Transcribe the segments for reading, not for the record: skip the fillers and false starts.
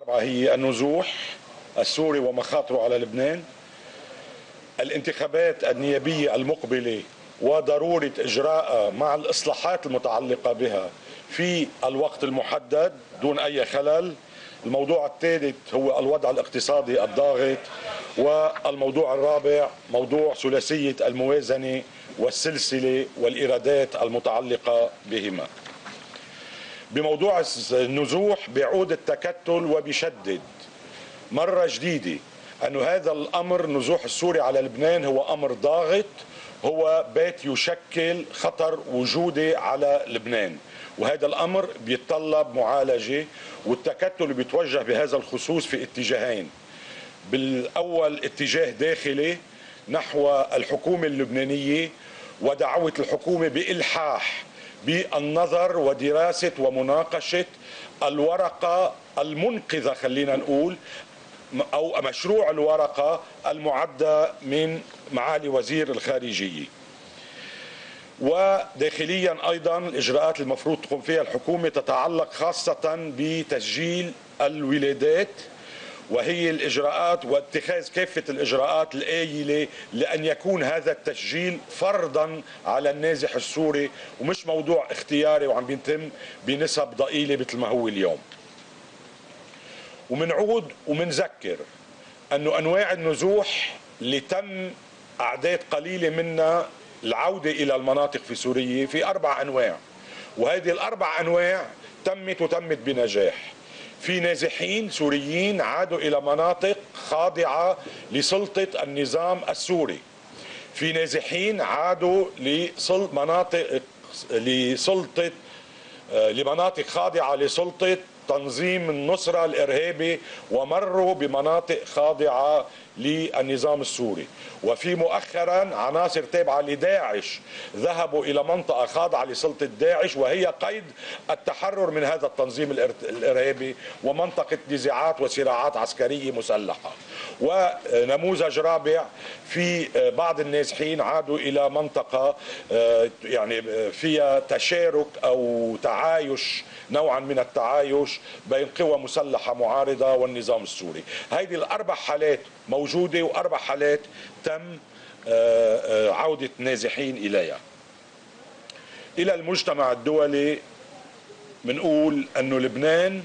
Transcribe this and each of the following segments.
هي النزوح السوري ومخاطره على لبنان، الانتخابات النيابية المقبلة وضرورة إجراءها مع الإصلاحات المتعلقة بها في الوقت المحدد دون أي خلل. الموضوع الثالث هو الوضع الاقتصادي الضاغط، والموضوع الرابع موضوع ثلاثية الموازنة والسلسلة والإيرادات المتعلقة بهما. بموضوع النزوح بيعود التكتل وبيشدد مرة جديدة أن هذا الأمر نزوح السوري على لبنان هو أمر ضاغط، هو بات يشكل خطر وجودي على لبنان، وهذا الأمر بيتطلب معالجة، والتكتل بيتوجه بهذا الخصوص في اتجاهين. بالأول اتجاه داخلي نحو الحكومة اللبنانية ودعوة الحكومة بإلحاح بالنظر ودراسة ومناقشة الورقة المنقذة، خلينا نقول، أو مشروع الورقة المعدة من معالي وزير الخارجية. وداخليا أيضا الإجراءات المفروض تقوم فيها الحكومة تتعلق خاصة بتسجيل الولادات، وهي الإجراءات واتخاذ كافة الإجراءات الآيلة لأن يكون هذا التسجيل فرضا على النازح السوري ومش موضوع اختياري وعم بيتم بنسب ضئيلة مثل ما هو اليوم. ومنعود ومنذكر أنه أنواع النزوح اللي تم أعداد قليلة منها العودة إلى المناطق في سوريا في 4 أنواع، وهذه ال4 أنواع تمت بنجاح. في نازحين سوريين عادوا إلى مناطق خاضعة لسلطة النظام السوري، في نازحين عادوا لمناطق خاضعة لسلطة تنظيم النصرة الإرهابي ومروا بمناطق خاضعة للنظام السوري، وفي مؤخرا عناصر تابعة لداعش ذهبوا إلى منطقة خاضعة لسلطة داعش وهي قيد التحرر من هذا التنظيم الإرهابي ومنطقة نزاعات وصراعات عسكرية مسلحة. ونموذج رابع في بعض النازحين عادوا إلى منطقة يعني فيها تشارك أو تعايش، نوعا من التعايش بين قوى مسلحة معارضة والنظام السوري. هذه ال4 حالات موجودة و4 حالات تم عودة نازحين إليها. إلى المجتمع الدولي منقول أنه لبنان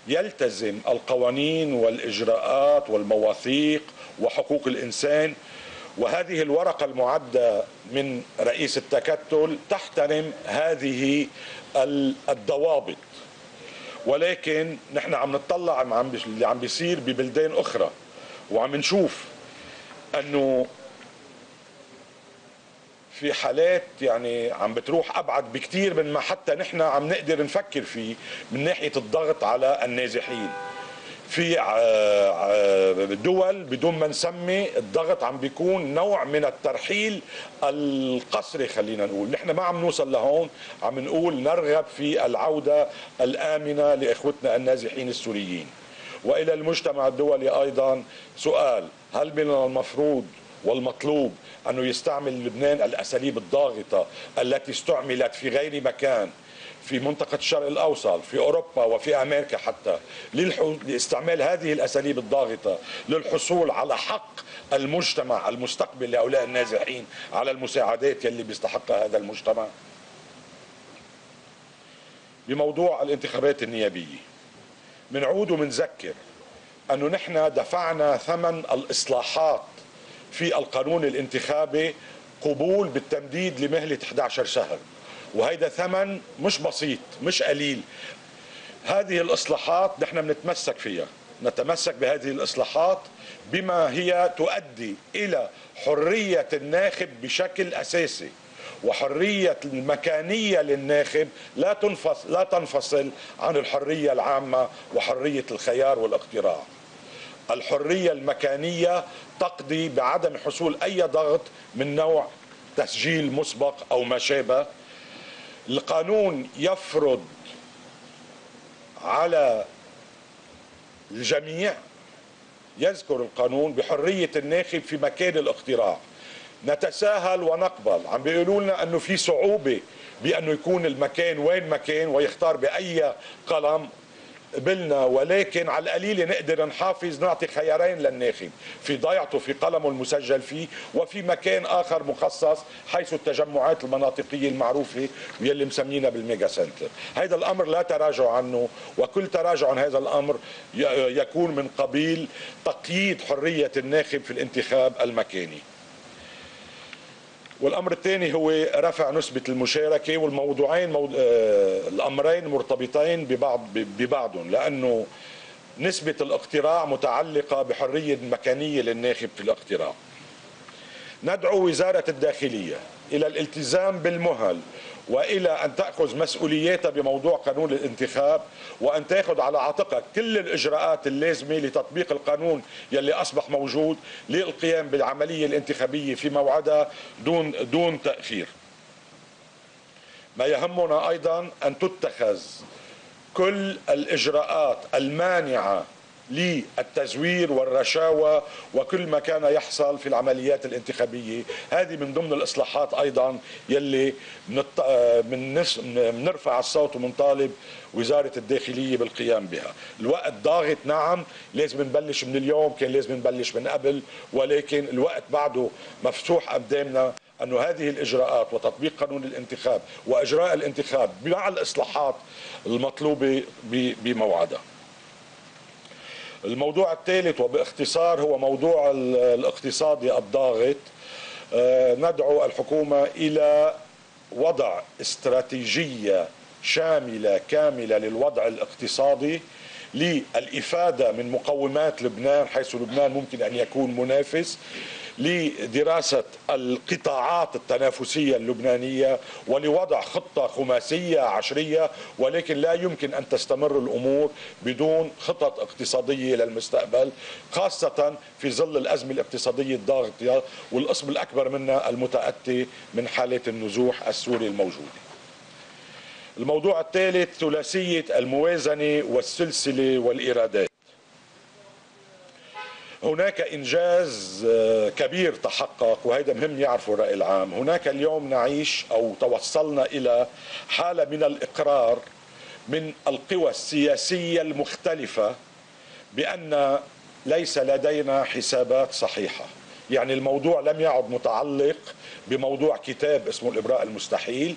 يلتزم القوانين والإجراءات والمواثيق وحقوق الإنسان، وهذه الورقة المعدة من رئيس التكتل تحترم هذه الضوابط. ولكن نحن عم نطلع اللي عم بيصير ببلدان أخرى وعم نشوف أنه في حالات يعني عم بتروح أبعد بكتير من ما حتى نحن عم نقدر نفكر فيه من ناحية الضغط على النازحين. في دول بدون ما نسمي الضغط عم بيكون نوع من الترحيل القسري، خلينا نقول نحن ما عم نوصل لهون، عم نقول نرغب في العودة الآمنة لإخوتنا النازحين السوريين. وإلى المجتمع الدولي أيضا سؤال: هل من المفروض والمطلوب أنه يستعمل لبنان الأساليب الضاغطة التي استعملت في غير مكان في منطقة الشرق الأوسط في أوروبا وفي أمريكا حتى لاستعمال هذه الأساليب الضاغطة للحصول على حق المجتمع المستقبل لهؤلاء النازحين على المساعدات يلي بيستحقها هذا المجتمع؟ بموضوع الانتخابات النيابية منعود ومنذكر أنه نحن دفعنا ثمن الإصلاحات في القانون الانتخابي قبول بالتمديد لمهلة 11 شهر، وهيدا ثمن مش بسيط مش قليل. هذه الإصلاحات نحن بنتمسك فيها، نتمسك بهذه الإصلاحات بما هي تؤدي إلى حرية الناخب بشكل أساسي، وحرية المكانية للناخب لا تنفصل عن الحرية العامة وحرية الخيار والاقتراع. الحرية المكانية تقضي بعدم حصول أي ضغط من نوع تسجيل مسبق أو ما شابه. القانون يفرض على الجميع، يذكر القانون بحرية الناخب في مكان الاقتراع. نتساهل ونقبل، عم بيقولوا لنا أنه في صعوبة بأنه يكون المكان وين مكان ويختار بأي قلم. قبلنا، ولكن على القليله نقدر نحافظ، نعطي خيارين للناخب في ضيعته في قلمه المسجل فيه، وفي مكان اخر مخصص حيث التجمعات المناطقيه المعروفه واللي مسمينها بالميجا سنتر. هذا الامر لا تراجع عنه، وكل تراجع عن هذا الامر يكون من قبيل تقييد حريه الناخب في الانتخاب المكاني. والامر الثاني هو رفع نسبه المشاركه، والموضوعين الامرين مرتبطين ببعضهم، لانه نسبه الاقتراع متعلقه بحريه مكانيه للناخب في الاقتراع. ندعو وزاره الداخليه الى الالتزام بالمهل، والى ان تاخذ مسؤولياتها بموضوع قانون الانتخاب، وان تاخذ على عاتقها كل الاجراءات اللازمه لتطبيق القانون يلي اصبح موجود للقيام بالعمليه الانتخابيه في موعدها دون تاخير. ما يهمنا ايضا ان تتخذ كل الاجراءات المانعه للتزوير والرشاوى وكل ما كان يحصل في العمليات الانتخابية. هذه من ضمن الإصلاحات أيضا يلي بنرفع الصوت ومنطالب وزارة الداخلية بالقيام بها. الوقت ضاغط، نعم، لازم نبلش من اليوم، كان لازم نبلش من قبل، ولكن الوقت بعده مفتوح قدامنا أنه هذه الإجراءات وتطبيق قانون الانتخاب وإجراء الانتخاب مع الإصلاحات المطلوبة بموعدها. الموضوع الثالث وباختصار هو موضوع الاقتصادي الضاغط. ندعو الحكومة إلى وضع استراتيجية شاملة كاملة للوضع الاقتصادي للإفادة من مقومات لبنان، حيث لبنان ممكن أن يكون منافس، لدراسة القطاعات التنافسية اللبنانية، ولوضع خطة خماسية عشرية، ولكن لا يمكن أن تستمر الأمور بدون خطط اقتصادية للمستقبل، خاصة في ظل الأزمة الاقتصادية الضاغطة والقسم الأكبر منها المتأتي من حالة النزوح السوري الموجودة. الموضوع الثالث ثلاثية الموازنة والسلسلة والإيرادات. هناك إنجاز كبير تحقق، وهذا مهم يعرفه الرأي العام. هناك اليوم نعيش أو توصلنا إلى حالة من الإقرار من القوى السياسية المختلفة بأن ليس لدينا حسابات صحيحة. يعني الموضوع لم يعد متعلق بموضوع كتاب اسمه الإبراء المستحيل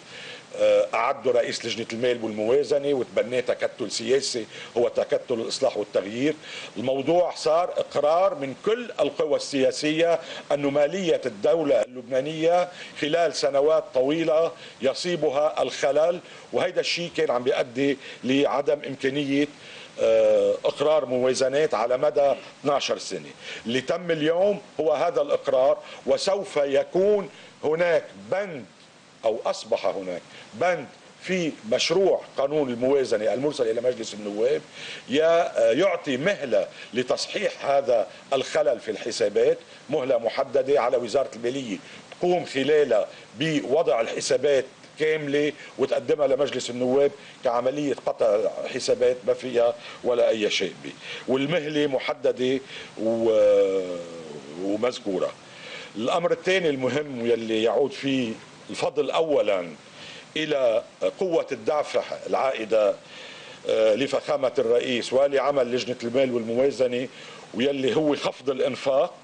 أعده رئيس لجنة المال والموازنة وتبناه تكتل سياسي هو تكتل الإصلاح والتغيير. الموضوع صار إقرار من كل القوى السياسية أن مالية الدولة اللبنانية خلال سنوات طويلة يصيبها الخلل، وهذا الشيء كان عم بيؤدي لعدم إمكانية اقرار موازنات على مدى 12 سنة. اللي تم اليوم هو هذا الاقرار، وسوف يكون هناك بند او اصبح هناك بند في مشروع قانون الموازنة المرسل الى مجلس النواب يعطي مهلة لتصحيح هذا الخلل في الحسابات، مهلة محددة على وزارة المالية تقوم خلالها بوضع الحسابات كاملة وتقدمها لمجلس النواب كعملية قطع حسابات ما فيها ولا أي شيء به، والمهلة محددة ومذكورة. الأمر الثاني المهم يلي يعود فيه الفضل أولا إلى قوة الدافع العائدة لفخامة الرئيس ولعمل لجنة المال والموازنة، ويلي هو خفض الإنفاق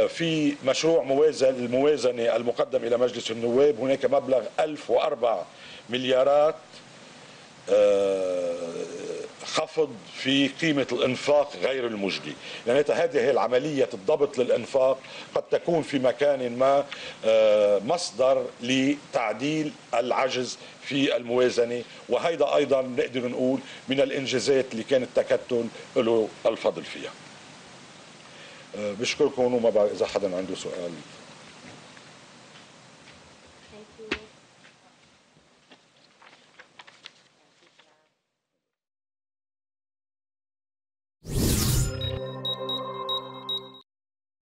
في مشروع الموازنة المقدم إلى مجلس النواب. هناك مبلغ 1004 مليارات خفض في قيمة الإنفاق غير المجدي. يعني هذه هي العملية الضبط للإنفاق قد تكون في مكان ما مصدر لتعديل العجز في الموازنة، وهيدا أيضا نقدر نقول من الإنجازات اللي كان التكتل له الفضل فيها. بشكركم، وما بعرف إذا حدا عنده سؤال.